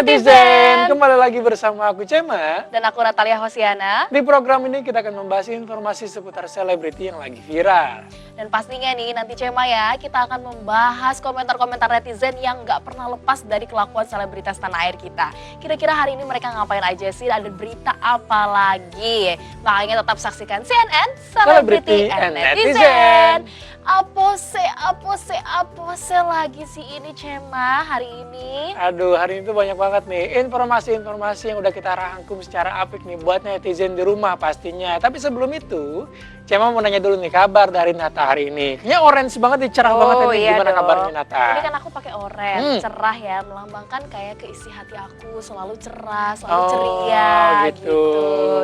netizen, kembali lagi bersama aku Cema dan aku Natalia Hosiana. Di program ini kita akan membahas informasi seputar selebriti yang lagi viral. Dan pastinya nih nanti Cema ya, kita akan membahas komentar-komentar netizen yang nggak pernah lepas dari kelakuan selebritas tanah air kita. Kira-kira hari ini mereka ngapain aja sih, ada berita apa lagi? Makanya tetap saksikan CNN Celebrity and Netizen. Apa sih lagi sih ini Cema hari ini? Aduh, hari ini tuh banyak banget nih informasi-informasi yang udah kita rangkum secara apik nih buat netizen di rumah pastinya. Tapi sebelum itu, Cema mau nanya dulu nih kabar dari Nata hari ini. Kayaknya orange banget nih, cerah banget ini. Iya gimana dong. kabarnya Nata? Ini kan aku pakai orange, cerah ya, melambangkan kayak keisi hati aku selalu cerah, selalu ceria gitu.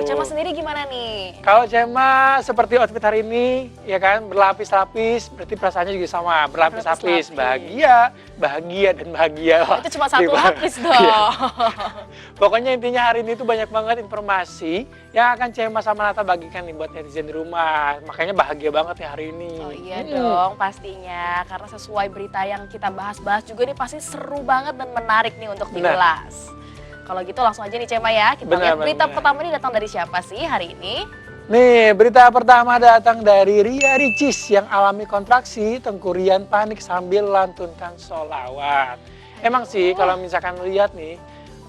Cema sendiri gimana nih? Kalau Cema seperti outfit hari ini, ya kan, berlapis-lapis, berarti perasaannya juga sama, berlapis-lapis, bahagia dan bahagia. Itu cuma satu lapis dong. Iya. Pokoknya intinya hari ini tuh banyak banget informasi yang akan Cema sama Nata bagikan nih buat netizen di rumah. Makanya bahagia banget nih hari ini. Oh iya dong pastinya, karena sesuai berita yang kita bahas-bahas juga nih pasti seru banget dan menarik nih untuk diulas. Kalau gitu langsung aja nih Cema ya, kita lihat berita pertama ini datang dari siapa sih hari ini? Nih, berita pertama datang dari Ria Ricis yang alami kontraksi, tengkurian panik sambil lantunkan sholawat. Emang sih kalau misalkan lihat nih,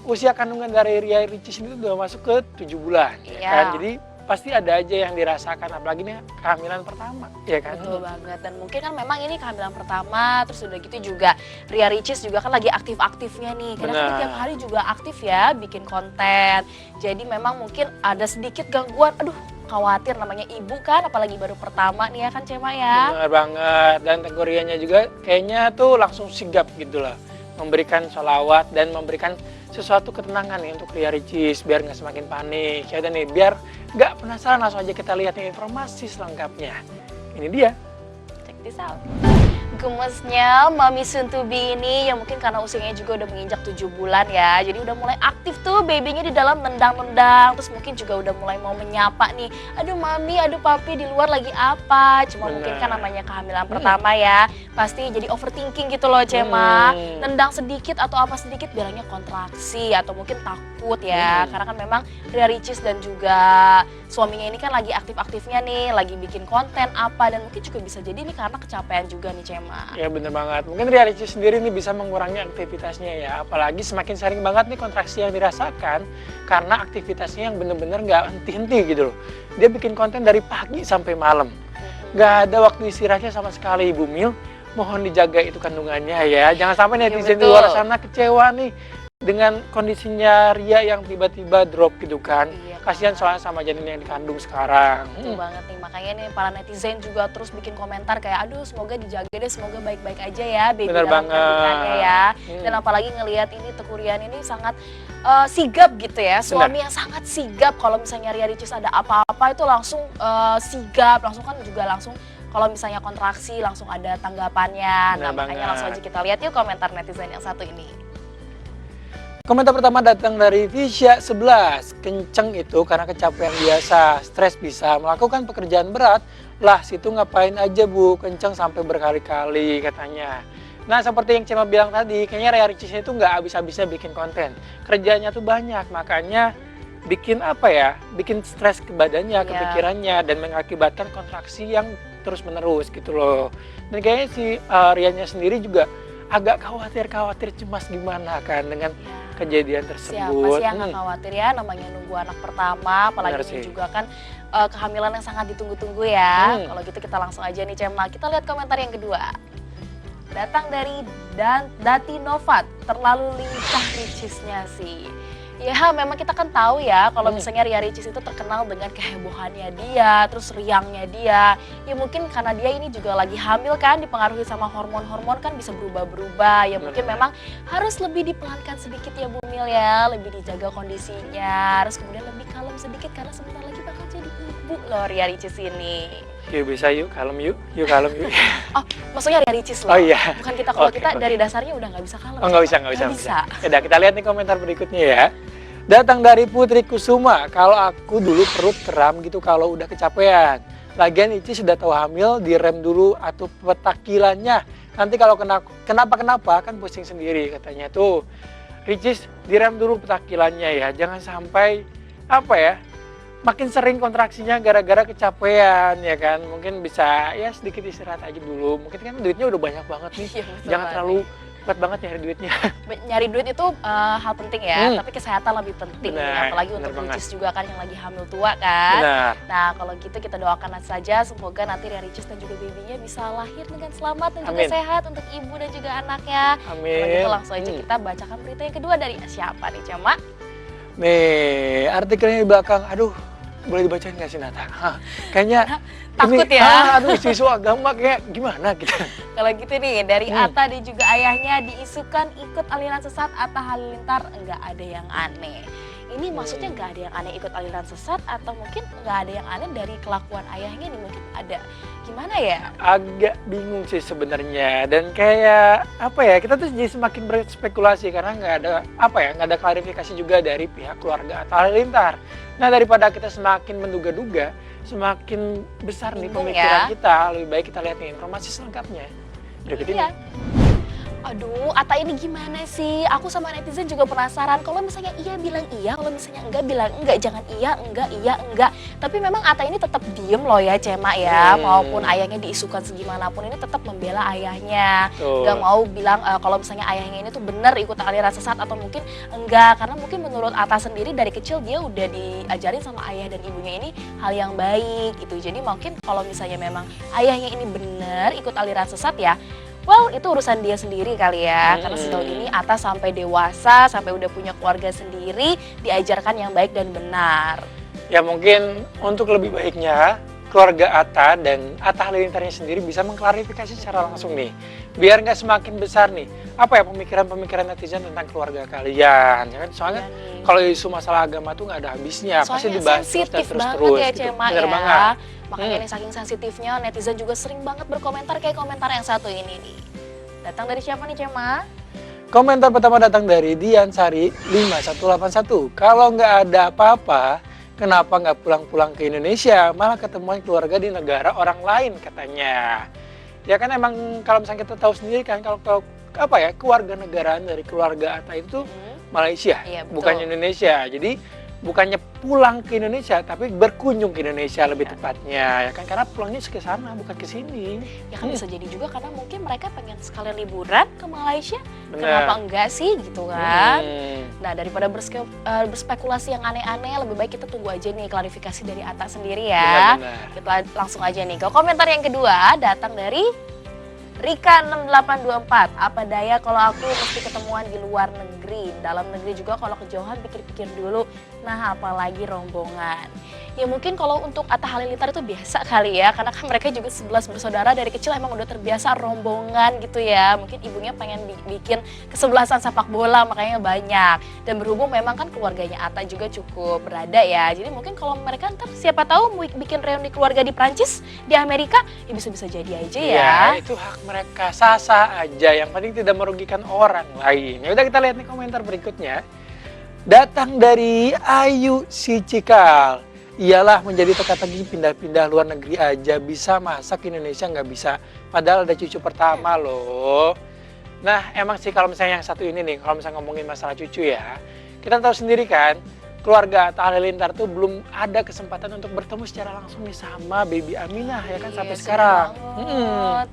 usia kandungan dari Ria Ricis itu udah masuk ke 7 bulan. Ya kan? Jadi pasti ada aja yang dirasakan, apalagi nih kehamilan pertama, ya kan? Betul banget, dan mungkin kan memang ini kehamilan pertama, terus udah gitu juga Ria Ricis juga kan lagi aktif-aktifnya nih, karena kan tiap hari juga aktif ya, bikin konten. Jadi memang mungkin ada sedikit gangguan, aduh khawatir namanya ibu kan, apalagi baru pertama nih ya kan Cema ya? Benar banget, dan tenggoriannya juga kayaknya tuh langsung sigap gitu lah, memberikan sholawat dan memberikan sesuatu ketenangan nih untuk Ria Ricis biar nggak semakin panik. Ya udah nih, biar nggak penasaran langsung aja kita lihat nih informasi selengkapnya. Ini dia. Check this out. Gemesnya Mami Suntubi ini yang mungkin karena usianya juga udah menginjak 7 bulan ya. Jadi udah mulai aktif tuh babynya di dalam nendang-nendang. Terus mungkin juga udah mulai mau menyapa nih. Aduh Mami, aduh Papi di luar lagi apa? Cuma mungkin kan namanya kehamilan pertama ya. Pasti jadi overthinking gitu loh Cema. Nendang sedikit atau apa sedikit bilangnya kontraksi atau mungkin takut ya. Karena kan memang Ria Ricis dan juga suaminya ini kan lagi aktif-aktifnya nih. Lagi bikin konten apa dan mungkin juga bisa jadi nih karena kecapean juga nih Cema. Ya bener banget, mungkin Ria Ricis sendiri nih bisa mengurangi aktivitasnya ya. Apalagi semakin sering banget nih kontraksi yang dirasakan karena aktivitasnya yang bener-bener gak henti-henti gitu loh. Dia bikin konten dari pagi sampai malam, gak ada waktu istirahatnya sama sekali. Ibu Mil, mohon dijaga itu kandungannya ya. Jangan sampai netizen di luar sana kecewa nih dengan kondisinya Ria yang tiba-tiba drop gitu kan. Kasihan soalnya sama janin yang dikandung sekarang. Betul banget nih, makanya nih para netizen juga terus bikin komentar kayak aduh semoga dijaga deh, semoga baik-baik aja ya baby dalam kandungannya ya. Dan apalagi ngelihat ini tekurian ini sangat sigap gitu ya, suami yang sangat sigap. Kalau misalnya Ria Ricis ada apa-apa itu langsung sigap, langsung kan juga langsung kalau misalnya kontraksi langsung ada tanggapannya. Nah makanya langsung aja kita lihat yuk komentar netizen yang satu ini. Komentar pertama datang dari Visya 11. Kenceng itu karena kecapean biasa, stres bisa melakukan pekerjaan berat. Lah situ ngapain aja Bu, kenceng sampai berkali-kali katanya. Nah seperti yang Cema bilang tadi, kayaknya Ria Ricis itu nggak habis-habisnya bikin konten. Kerjanya tuh banyak, makanya bikin apa ya, bikin stres ke badannya, ke pikirannya, dan mengakibatkan kontraksi yang terus-menerus gitu loh. Dan kayaknya si Rianya sendiri juga agak khawatir cemas gimana kan dengan kejadian tersebut. Siapa sih yang gak khawatir ya, namanya nunggu anak pertama, apalagi ini juga kan kehamilan yang sangat ditunggu-tunggu ya. Kalau gitu kita langsung aja nih Cema, kita lihat komentar yang kedua. Datang dari Dati Novat, terlalu lincah Ricisnya sih. Ya memang kita kan tahu ya kalau misalnya Ria Ricis itu terkenal dengan kehebohannya dia, terus riangnya dia. Ya mungkin karena dia ini juga lagi hamil kan, dipengaruhi sama hormon-hormon kan bisa berubah-berubah. Ya mungkin memang harus lebih dipelankan sedikit ya Bu Mil ya, lebih dijaga kondisinya. Terus kemudian lebih kalem sedikit karena sebentar lagi bakal jadi ibu loh Ria Ricis ini. Yuk bisa yuk, kalem yuk kalem yuk. Oh maksudnya Ria Ricis loh? Oh iya. Bukan kita, kalau kita dari dasarnya udah nggak bisa kalem. Oh nggak bisa. Yaudah kita lihat nih komentar berikutnya ya. Datang dari Putri Kusuma, kalau aku dulu perut kram gitu kalau udah kecapean. Lagian Ici sudah tahu hamil, direm dulu atau petakilannya. Nanti kalau kenapa kan pusing sendiri katanya tuh. Ricis, direm dulu petakilannya ya, jangan sampai apa ya, makin sering kontraksinya gara-gara kecapean ya kan. Mungkin bisa ya sedikit istirahat aja dulu. Mungkin kan duitnya udah banyak banget nih. Iya, betul Jangan banget. terlalu kuat banget nyari duitnya. Nyari duit itu hal penting ya, tapi kesehatan lebih penting. Benar, Apalagi benar untuk banget. Ricis juga kan yang lagi hamil tua kan. Benar. Nah kalau gitu kita doakan saja semoga nanti Ricis dan juga babynya bisa lahir dengan selamat dan juga Amin. sehat untuk ibu dan juga anaknya. Amin. Kalau gitu langsung aja kita bacakan berita yang kedua dari siapa nih Cema? Nih, artikelnya di belakang, aduh, boleh dibacain nggak sih Nata? Hah, kayaknya Takut ini, ya. aduh, isu-isu agama kayak gimana gitu. Kalau gitu nih dari Atta dan juga ayahnya diisukan ikut aliran sesat Atta Halilintar, enggak ada yang aneh. Ini maksudnya nggak ada yang aneh ikut aliran sesat atau mungkin nggak ada yang aneh dari kelakuan ayahnya nih, mungkin ada gimana ya? Agak bingung sih sebenarnya, dan kayak apa ya, kita tuh jadi semakin berspekulasi karena nggak ada apa ya, nggak ada klarifikasi juga dari pihak keluarga Atta Halilintar. Nah daripada kita semakin menduga-duga, semakin besar nih Bingung pemikiran ya. kita, lebih baik kita lihat nih informasi selengkapnya. Berikut ini. Iya. Aduh, Atta ini gimana sih? Aku sama netizen juga penasaran. Kalau misalnya iya bilang iya, kalau misalnya enggak bilang enggak. Jangan iya, enggak. Tapi memang Atta ini tetap diem loh ya, Cema ya. Maupun ayahnya diisukan segimanapun ini tetap membela ayahnya. Tuh. Gak mau bilang kalau misalnya ayahnya ini tuh bener ikut aliran sesat atau mungkin enggak. Karena mungkin menurut Atta sendiri dari kecil dia udah diajarin sama ayah dan ibunya ini hal yang baik gitu. Jadi mungkin kalau misalnya memang ayahnya ini bener ikut aliran sesat ya, well, itu urusan dia sendiri kali ya. Karena sejauh ini Atta sampai dewasa, sampai udah punya keluarga sendiri, diajarkan yang baik dan benar. Ya mungkin untuk lebih baiknya keluarga Atta dan Atta Halilintarnya sendiri bisa mengklarifikasi secara langsung nih. Biar nggak semakin besar nih, apa ya pemikiran-pemikiran netizen tentang keluarga kalian. Ya kan? Soalnya Iya nih. kalau isu masalah agama tuh nggak ada habisnya. Pasti Soalnya dibahas terus dan sensitif banget terus. ya Gitu. Cema Bener ya. banget. Makanya nih saking sensitifnya netizen juga sering banget berkomentar kayak komentar yang satu ini nih. Datang dari siapa nih Cema? Komentar pertama datang dari Dian Sari 5181. Kalau nggak ada apa-apa, kenapa nggak pulang-pulang ke Indonesia, malah ketemuan keluarga di negara orang lain katanya. Ya kan emang kalau misalnya kita tahu sendiri kan, kalau apa ya, keluarga negaraan dari keluarga Atta itu Malaysia, Iya, betul. bukan Indonesia. Jadi bukannya pulang ke Indonesia, tapi berkunjung ke Indonesia lebih tepatnya, ya kan? Karena pulangnya ke sana, bukan ke sini. Ya kan bisa jadi juga karena mungkin mereka pengen sekalian liburan ke Malaysia. Benar. Kenapa enggak sih gitu kan? Hmm. Nah daripada berspekulasi yang aneh-aneh, lebih baik kita tunggu aja nih klarifikasi dari Atta sendiri ya. Benar-benar. Kita langsung aja nih ke komentar yang kedua, datang dari Rika 6824. Apa daya kalau aku mesti ketemuan di luar negeri, dalam negeri juga kalau kejauhan pikir-pikir dulu. Nah apalagi rombongan. Ya mungkin kalau untuk Atta Halilintar itu biasa kali ya, karena kan mereka juga 11 bersaudara dari kecil emang udah terbiasa rombongan gitu ya. Mungkin ibunya pengen bikin kesebelasan sepak bola makanya banyak. Dan berhubung memang kan keluarganya Atta juga cukup berada ya. Jadi mungkin kalau mereka ntar siapa tahu mau bikin reuni keluarga di Prancis, di Amerika, ya bisa-bisa jadi aja ya. Ya, itu hak mereka, sah-sah aja. Yang penting tidak merugikan orang lain. Ya udah, kita lihat nih komentar berikutnya. Datang dari Ayu si Cikal. Iyalah menjadi teka-teki pindah-pindah luar negeri aja bisa, masak Indonesia nggak bisa. Padahal ada cucu pertama loh. Nah emang sih kalau misalnya yang satu ini nih, kalau misalnya ngomongin masalah cucu ya, kita tahu sendiri kan, keluarga Atta Halilintar tuh belum ada kesempatan untuk bertemu secara langsung nih sama baby Aminah ya kan, sampai Iya, sekarang. sedih banget.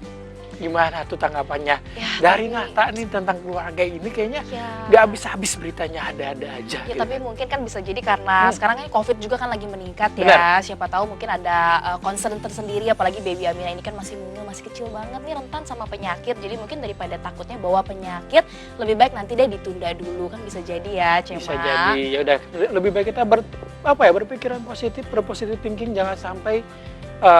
Gimana tuh tanggapannya Ya, dari tapi- Nata nih tentang keluarga ini? Kayaknya Ya. nggak habis-habis beritanya, ada-ada aja. Ya gitu. tapi mungkin kan bisa jadi karena sekarang kan COVID juga kan lagi meningkat ya. Benar. Siapa tahu mungkin ada concern tersendiri, apalagi baby Aminah ini kan masih mungil, masih kecil banget nih, rentan sama penyakit. Jadi mungkin daripada takutnya bawa penyakit, lebih baik nanti dia ditunda dulu, kan bisa jadi ya Cema. Bisa jadi. Ya udah, lebih baik kita berpikiran positif, berpositif thinking, jangan sampai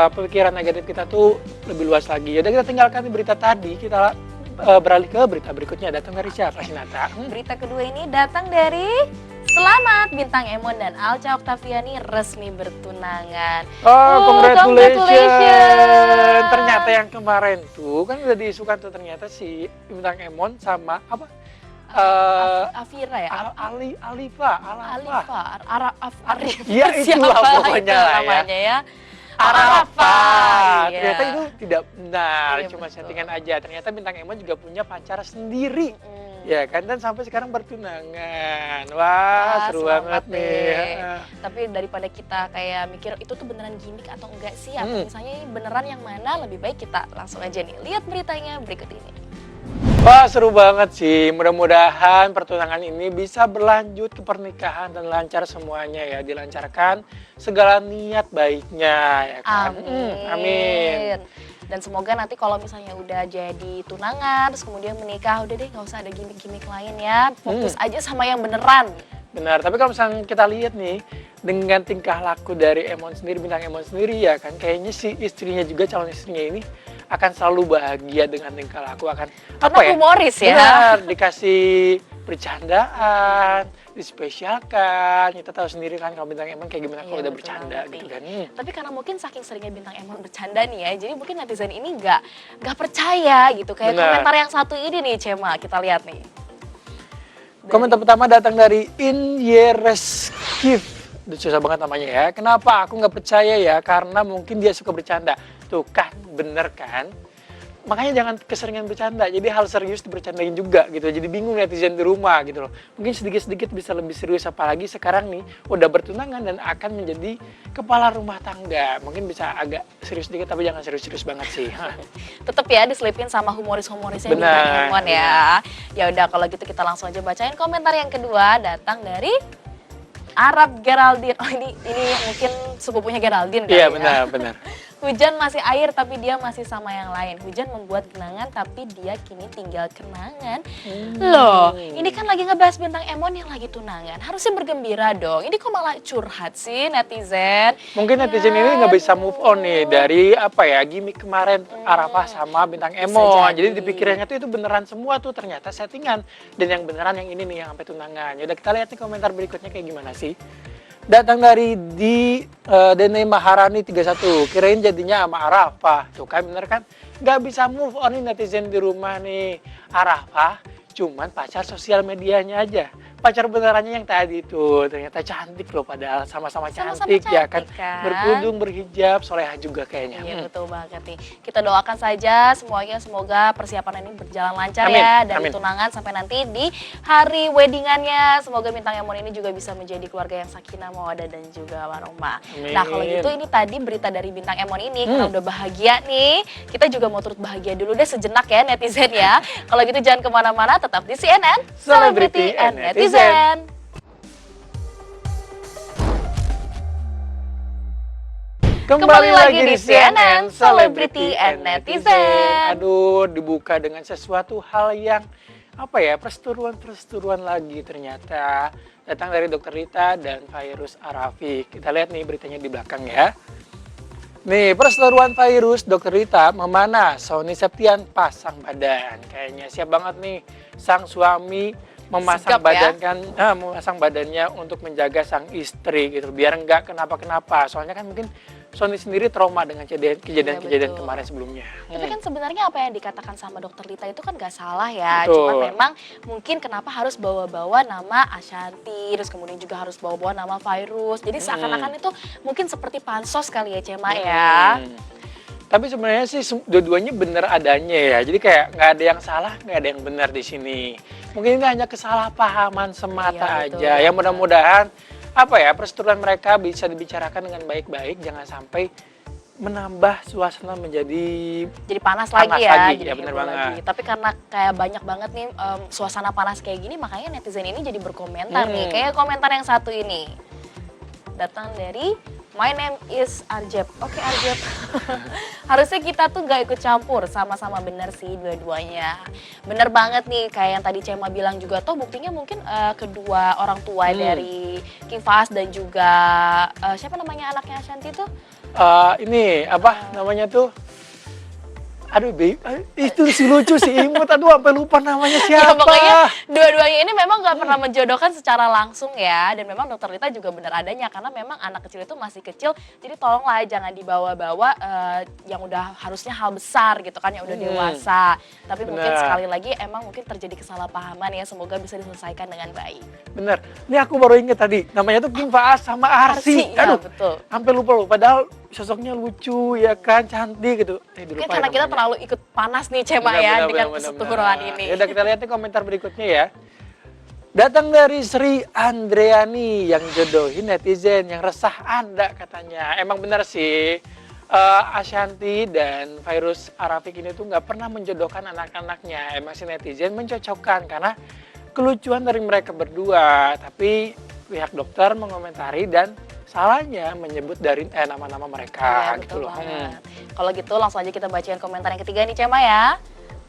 pemikiran negatif kita tuh lebih luas lagi. Ya udah, kita tinggalkan berita tadi, kita beralih ke berita berikutnya. Datang dari siapa sih Nata? Berita kedua ini datang dari Selamat, Bintang Emon dan Alca Oktaviani resmi bertunangan. Oh, congratulations. Congratulations. Ternyata yang kemarin tuh kan udah diisukan tuh, ternyata si Bintang Emon sama apa? Afira ya? Alifa. Arif. Ya, itulah Siapa pokoknya itu lah ya. namanya ya. Arafah. Iya. Ternyata itu tidak benar, Iya, cuma betul. settingan aja. Ternyata Bintang Emon juga punya pacar sendiri. Ya kan, dan sampai sekarang bertunangan. Wah, Wah, seru selamat banget nih. deh. Tapi daripada kita kayak mikir itu tuh beneran gimmick atau enggak sih, atau misalnya ini beneran yang mana, lebih baik kita langsung aja nih lihat beritanya berikut ini. Wah, seru banget sih. Mudah-mudahan pertunangan ini bisa berlanjut ke pernikahan dan lancar semuanya ya. Dilancarkan segala niat baiknya ya kan. Amin. Dan semoga nanti kalau misalnya udah jadi tunangan, terus kemudian menikah, udah deh nggak usah ada gimmick-gimmick lain ya. Fokus aja sama yang beneran. Benar, tapi kalau misalnya kita lihat nih, dengan tingkah laku dari Emon sendiri, bintang Emon sendiri ya kan, kayaknya si istrinya juga, calon istrinya ini akan selalu bahagia dengan tingkah laku, akan Karena humoris ya. Benar, dikasih bercandaan, dispesialkan. Kita tahu sendiri kan kalau bintang Emon kayak gimana kalau udah bercanda gitu kan. Tapi karena mungkin saking seringnya bintang Emon bercanda nih ya, jadi mungkin netizen ini nggak percaya gitu. Kayak komentar yang satu ini nih, Cema, kita lihat nih. Komentar pertama datang dari Inyereskiv. Susah banget namanya ya. Kenapa aku nggak percaya ya? Karena mungkin dia suka bercanda. Tuh kan, bener kan? Makanya jangan keseringan bercanda, jadi hal serius dibercandain juga gitu. Jadi bingung netizen di rumah gitu loh. Mungkin sedikit-sedikit bisa lebih serius, apalagi sekarang nih udah bertunangan dan akan menjadi kepala rumah tangga. Mungkin bisa agak serius sedikit tapi jangan serius-serius banget sih. Tetep ya diselipin sama humoris-humorisnya bintang Emon ya. Ya udah kalau gitu kita langsung aja bacain komentar yang kedua, datang dari Arab Geraldine. Oh ini mungkin sepupunya Geraldine kali ya. Iya benar. Hujan masih air tapi dia masih sama yang lain. Hujan membuat kenangan tapi dia kini tinggal kenangan. Loh, ini kan lagi ngebahas bintang Emon yang lagi tunangan. Harusnya bergembira dong. Ini kok malah curhat sih netizen? Mungkin netizen ini nggak bisa move on nih dari gimmick kemarin Arafah sama bintang Emon. Jadi dipikirnya tuh itu beneran semua tuh, ternyata settingan. Dan yang beneran yang ini nih yang sampai tunangan. Yaudah kita lihat nih komentar berikutnya kayak gimana sih. Datang dari Dene Maharani 31, kirain jadinya sama Arafah. Tuh kan bener kan, nggak bisa move on nih netizen di rumah nih. Arafah cuman pacar sosial medianya aja. Pacar benerannya yang tadi itu ternyata cantik loh, padahal sama-sama cantik ya kan. Berkerudung, berhijab, solehah juga kayaknya. Iya betul banget nih. Kita doakan saja semuanya, semoga persiapan ini berjalan lancar ya. Dari tunangan sampai nanti di hari weddingannya. Semoga bintang Emon ini juga bisa menjadi keluarga yang sakinah, mawaddah dan juga warohmah. Nah kalau gitu ini tadi berita dari bintang Emon ini, karena udah bahagia nih. Kita juga mau turut bahagia dulu deh sejenak ya netizen ya. Kalau gitu jangan kemana-mana, tetap di CNN Celebrity and Netizen. Kembali lagi di CNN Celebrity and Netizen. Aduh, dibuka dengan sesuatu hal yang perseteruan lagi ternyata. Datang dari Dr. Rita dan Fairuz Arafi. Kita lihat nih beritanya di belakang ya. Nih, perseteruan Fairuz, Dr. Rita memana Sony Septian pasang badan. Kayaknya siap banget nih sang suami memasang memasang badannya untuk menjaga sang istri gitu, biar nggak kenapa-kenapa. Soalnya kan mungkin Sony sendiri trauma dengan kejadian-kejadian kemarin sebelumnya. Tapi kan sebenarnya apa yang dikatakan sama Dokter Rita itu kan nggak salah ya. Cuma memang mungkin kenapa harus bawa-bawa nama Ashanti, terus kemudian juga harus bawa-bawa nama Fairuz. Jadi seakan-akan itu mungkin seperti pansos kali ya, Cema ya. Tapi sebenarnya sih dua-duanya bener adanya ya. Jadi kayak nggak ada yang salah, nggak ada yang benar di sini. Mungkin ini hanya kesalahpahaman semata aja. Yang mudah-mudahan perseteruan mereka bisa dibicarakan dengan baik-baik, jangan sampai menambah suasana menjadi panas lagi ya. Jadi bener banget. Tapi karena kayak banyak banget nih suasana panas kayak gini, makanya netizen ini jadi berkomentar nih. Kayak komentar yang satu ini. Datang dari My name is Arjep. Oke, Arjep. Harusnya kita tuh gak ikut campur, sama-sama bener sih dua-duanya. Bener banget nih, kayak yang tadi Cema bilang juga, toh buktinya mungkin kedua orang tua dari King Fahaz dan juga siapa namanya anaknya Ashanti tuh? Namanya tuh? Aduh, itu si lucu, si imut, sampai lupa namanya siapa. Ya pokoknya dua-duanya ini memang gak pernah menjodohkan secara langsung ya. Dan memang Dokter Rita juga benar adanya, karena memang anak kecil itu masih kecil. Jadi tolonglah jangan dibawa-bawa yang udah harusnya hal besar gitu kan, yang udah dewasa. Tapi mungkin sekali lagi emang mungkin terjadi kesalahpahaman ya, semoga bisa diselesaikan dengan baik. Bener, ini aku baru inget tadi, namanya tuh King Fahaz sama Arsi. Aduh, ya, betul. Sampai lupa loh, padahal sosoknya lucu ya kan, cantik gitu. Mungkin karena kita terlalu ikut panas nih Cema ya dengan keseturuan ini. Ya udah kita lihat nih komentar berikutnya ya. Datang dari Sri Andreani yang jodohin netizen yang resah Anda katanya. Emang benar sih, Ashanty dan Fairuz Arafik ini tuh nggak pernah menjodohkan anak-anaknya. Emang si netizen mencocokkan karena kelucuan dari mereka berdua. Tapi pihak dokter mengomentari dan salahnya menyebut dari nama-nama mereka gitu loh. Kalau gitu langsung aja kita bacain komentar yang ketiga nih Cema ya.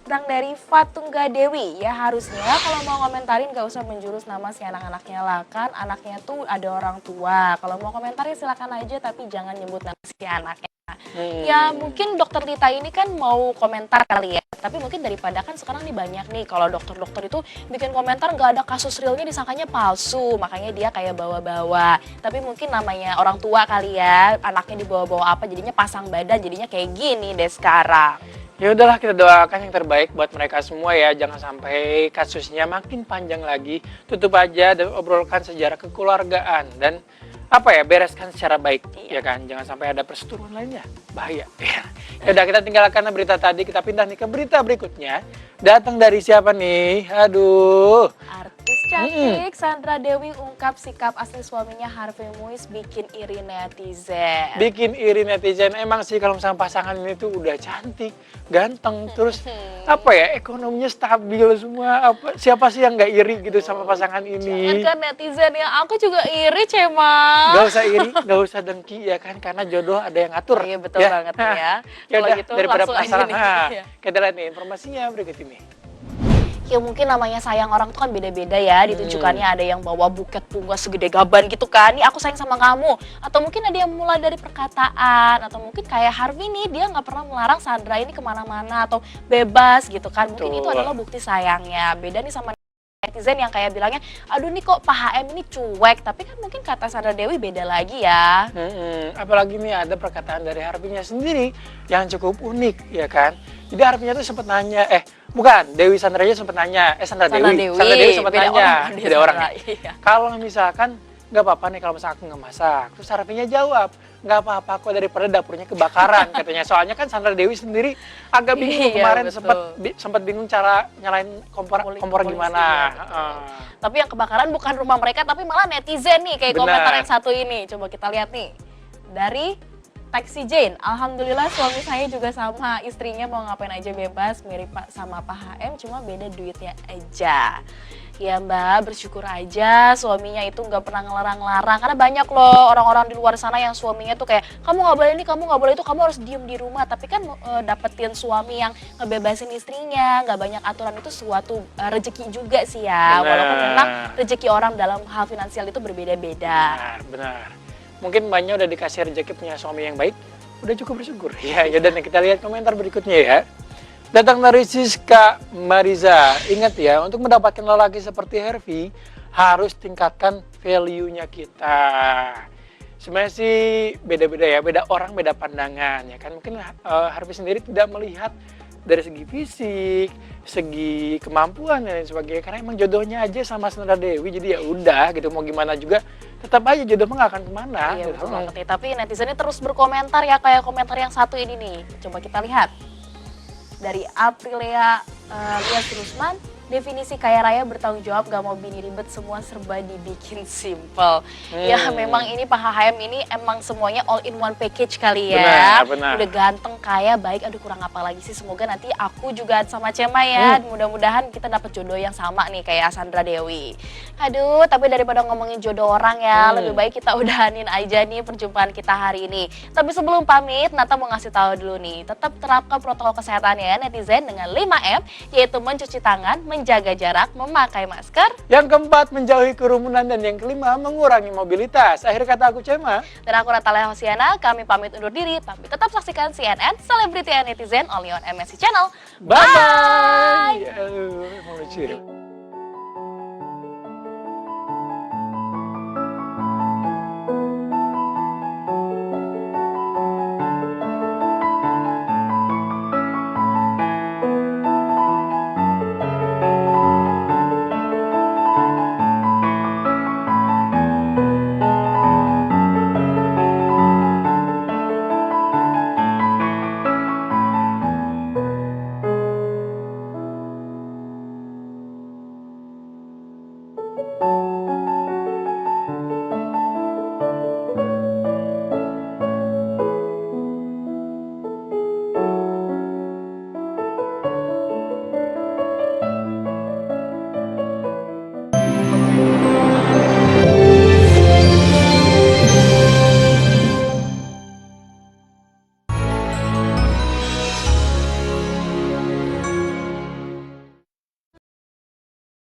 Datang dari Fatungga Dewi, ya harusnya kalau mau komentarin gak usah menjurus nama si anak-anaknya lah, kan anaknya tuh ada orang tua. Kalau mau komentarin silakan aja tapi jangan nyebut nama si anaknya. Ya mungkin dokter Tita ini kan mau komentar kali ya, tapi mungkin daripada kan sekarang nih banyak nih kalau dokter-dokter itu bikin komentar gak ada kasus realnya disangkanya palsu, makanya dia kayak bawa-bawa. Tapi mungkin namanya orang tua kali ya, anaknya dibawa-bawa apa jadinya pasang badan, jadinya kayak gini deh sekarang. Ya udahlah, kita doakan yang terbaik buat mereka semua ya, jangan sampai kasusnya makin panjang lagi. Tutup aja dan obrolkan sejarah kekeluargaan dan bereskan secara baik ya kan, jangan sampai ada perseteruan lainnya, bahaya. Ya udah, kita tinggalkan berita tadi, kita pindah nih ke berita berikutnya. Datang dari siapa nih? Aduh. Artis cantik Sandra Dewi ungkap sikap asli suaminya Harvey Muiz bikin iri netizen. Bikin iri netizen, emang sih kalau misalnya pasangan ini tuh udah cantik, ganteng, terus ekonominya stabil semua. Siapa sih yang nggak iri gitu sama pasangan ini? Jangan kan netizen ya, aku juga iri Cema. Gak usah iri, gak usah dengki ya kan, karena jodoh ada yang ngatur. Iya betul banget ya. Kalau gitu daripada langsung aja nih. Kita lihat nih informasinya berikut ini. Ya mungkin namanya sayang orang tuh kan beda-beda ya, ditunjukkannya ada yang bawa buket bunga segede gaban gitu kan, nih aku sayang sama kamu. Atau mungkin ada yang mulai dari perkataan, atau mungkin kayak Harvey nih, dia nggak pernah melarang Sandra ini kemana-mana atau bebas gitu kan. Mungkin itu adalah bukti sayangnya. Beda nih sama netizen yang kayak bilangnya, aduh nih kok Pak HM ini cuek, tapi kan mungkin kata Sandra Dewi beda lagi ya. Apalagi nih ada perkataan dari Harvey-nya sendiri yang cukup unik ya kan. Jadi Harvey-nya tuh sempat nanya, Dewi Sandranya sempat nanya, Sandra Dewi sempat nanya, beda orang. Iya. Kalau misalkan nggak apa-apa nih kalau misalkan aku nggak masak, terus Harvey-nya jawab, nggak apa-apa kok daripada dapurnya kebakaran katanya. Soalnya kan Sandra Dewi sendiri agak bingung kemarin sempat bingung cara nyalain kompor gimana. Tapi yang kebakaran bukan rumah mereka tapi malah netizen nih kayak komentar yang satu ini. Coba kita lihat nih dari Taxi Jane, alhamdulillah suami saya juga sama istrinya mau ngapain aja bebas, mirip sama Pak HM cuma beda duitnya aja. Ya Mbak, bersyukur aja suaminya itu nggak pernah ngelarang-larang, karena banyak loh orang-orang di luar sana yang suaminya tuh kayak kamu nggak boleh ini, kamu nggak boleh itu, kamu harus diem di rumah. Tapi kan dapetin suami yang ngebebasin istrinya, nggak banyak aturan itu suatu rezeki juga sih ya. Walaupun memang rezeki orang dalam hal finansial itu berbeda-beda. Benar. Mungkin Mbaknya udah dikasih rezeki punya suami yang baik, udah cukup bersyukur. Ya yaudah nih kita lihat komentar berikutnya ya. Datang dari Siska Mariza, ingat ya untuk mendapatkan lelaki seperti Harvey harus tingkatkan value-nya kita. Sebenarnya sih beda-beda ya, beda orang beda pandangan ya kan. Mungkin Harvey sendiri tidak melihat dari segi fisik, segi kemampuan dan lain sebagainya, karena emang jodohnya aja sama Sandra Dewi, jadi ya udah gitu, mau gimana juga tetap aja jodoh mah gak akan kemana. Iya betul banget nih, tapi netizennya terus berkomentar ya, kayak komentar yang satu ini nih, coba kita lihat dari Aprilia Lias Rusman. Definisi kaya raya bertanggung jawab, gak mau bini ribet, semua serba dibikin simple. Ya memang ini Pak HM ini emang semuanya all in one package kali ya. Benar. Udah ganteng, kaya, baik, aduh kurang apa lagi sih. Semoga nanti aku juga sama Cema ya, mudah-mudahan kita dapat jodoh yang sama nih kayak Sandra Dewi. Aduh, tapi daripada ngomongin jodoh orang ya, lebih baik kita udahanin aja nih perjumpaan kita hari ini. Tapi sebelum pamit, Nata mau ngasih tahu dulu nih, tetap terapkan protokol kesehatan ya netizen dengan 5M, yaitu mencuci tangan, menjaga jarak, memakai masker. Yang keempat, menjauhi kerumunan. Dan yang kelima, mengurangi mobilitas. Akhir kata aku Cema. Dan aku Natalia Hosiana, kami pamit undur diri, tapi tetap saksikan CNN Celebrity and Netizen only on MSC Channel. Bye-bye! Mau lucu.